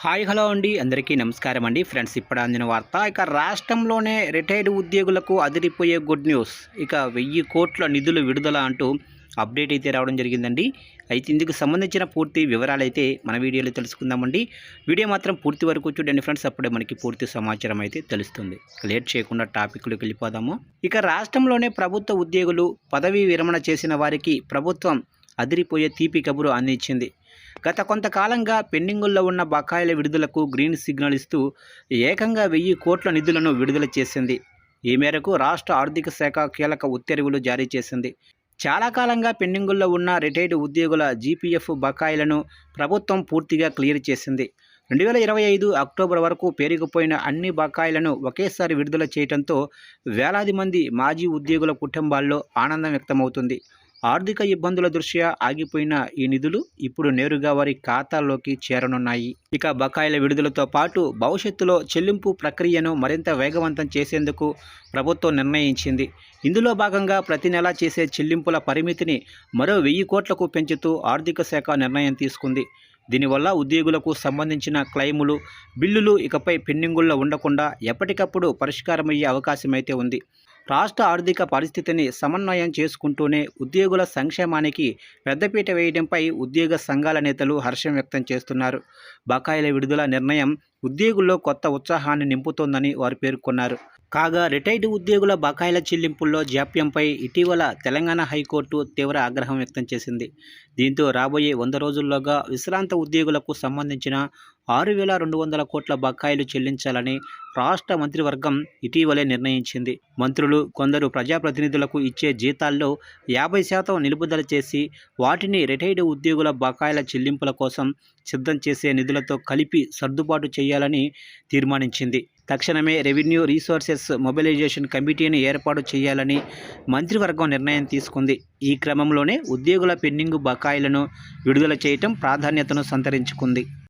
Hi hello అండి అందరికీ నమస్కారం అండి ఫ్రెండ్స్. ఇప్పుడు అందిన వార్త, ఇక రాష్ట్రంలోనే రిటైర్డ్ ఉద్యోగులకు అదిరిపోయే గుడ్ న్యూస్. ఇక 1000 కోట్ల నిధులు విడుదల అంటూ అప్డేట్ అయితే రావడం జరిగిందండి. అయితే ఇందుకు సంబంధించిన పూర్తి వివరాలు అయితే మన వీడియోలో తెలుసుకుందామండి. వీడియో మాత్రం పూర్తి వరకు చూడండి ఫ్రెండ్స్, అప్పుడే మనకి పూర్తి సమాచారం అయితే తెలుస్తుంది. లేట్ చేయకుండా టాపిక్లోకి వెళ్ళిపోదాము. ఇక రాష్ట్రంలోనే ప్రభుత్వ ఉద్యోగులు పదవీ విరమణ చేసిన వారికి ప్రభుత్వం అదిరిపోయే తీపి కబురు అందించింది. గత కొంతకాలంగా పెండింగుల్లో ఉన్న బకాయిల విడుదలకు గ్రీన్ సిగ్నల్ ఇస్తూ ఏకంగా 1000 కోట్ల నిధులను విడుదల చేసింది. ఈ మేరకు రాష్ట్ర ఆర్థిక శాఖ కీలక ఉత్తర్వులు జారీ చేసింది. చాలా కాలంగా పెండింగుల్లో ఉన్న రిటైర్డ్ ఉద్యోగుల జీపీఎఫ్ బకాయిలను ప్రభుత్వం పూర్తిగా క్లియర్ చేసింది. 2025 అక్టోబర్ వరకు పేరుకుపోయిన అన్ని బకాయిలను ఒకేసారి విడుదల చేయడంతో వేలాది మంది మాజీ ఉద్యోగుల కుటుంబాల్లో ఆనందం వ్యక్తమవుతుంది. ఆర్థిక ఇబ్బందుల దృష్ట్యా ఆగిపోయిన ఈ నిధులు ఇప్పుడు నేరుగా వారి ఖాతాల్లోకి చేరనున్నాయి. ఇక బకాయిల విడుదలతో పాటు భవిష్యత్తులో చెల్లింపు ప్రక్రియను మరింత వేగవంతం చేసేందుకు ప్రభుత్వం నిర్ణయించింది. ఇందులో భాగంగా ప్రతి నెలా చేసే చెల్లింపుల పరిమితిని మరో 1000 కోట్లకు పెంచుతూ ఆర్థిక శాఖ నిర్ణయం తీసుకుంది. దీనివల్ల ఉద్యోగులకు సంబంధించిన క్లెయిములు, బిల్లులు ఇకపై పెండింగుల్లో ఉండకుండా ఎప్పటికప్పుడు పరిష్కారమయ్యే అవకాశమైతే ఉంది. రాష్ట్ర ఆర్థిక పరిస్థితిని సమన్వయం చేసుకుంటూనే ఉద్యోగుల సంక్షేమానికి పెద్దపీట వేయడంపై ఉద్యోగ సంఘాల నేతలు హర్షం వ్యక్తం చేస్తున్నారు. బకాయిల విడుదల నిర్ణయం ఉద్యోగుల్లో కొత్త ఉత్సాహాన్ని నింపుతోందని వారు పేర్కొన్నారు. కాగా రిటైర్డ్ ఉద్యోగుల బకాయిల చెల్లింపుల్లో జాప్యంపై ఇటీవల తెలంగాణ హైకోర్టు తీవ్ర ఆగ్రహం వ్యక్తం చేసింది. దీంతో రాబోయే 100 రోజుల్లోగా విశ్రాంత ఉద్యోగులకు సంబంధించిన 6,200 కోట్ల బకాయిలు చెల్లించాలని రాష్ట్ర మంత్రివర్గం ఇటీవలే నిర్ణయించింది. మంత్రులు, కొందరు ప్రజాప్రతినిధులకు ఇచ్చే జీతాల్లో 50% నిలుపుదల చేసి వాటిని రిటైర్డ్ ఉద్యోగుల బకాయిల చెల్లింపుల కోసం సిద్ధం చేసే నిధులతో కలిపి సర్దుబాటు చేయాలని తీర్మానించింది. తక్షణమే రెవెన్యూ రీసోర్సెస్ మొబిలైజేషన్ కమిటీని ఏర్పాటు చేయాలని మంత్రివర్గం నిర్ణయం తీసుకుంది. ఈ క్రమంలోనే ఉద్యోగుల పెండింగ్ బకాయిలను విడుదల చేయటం ప్రాధాన్యతను సంతరించుకుంది.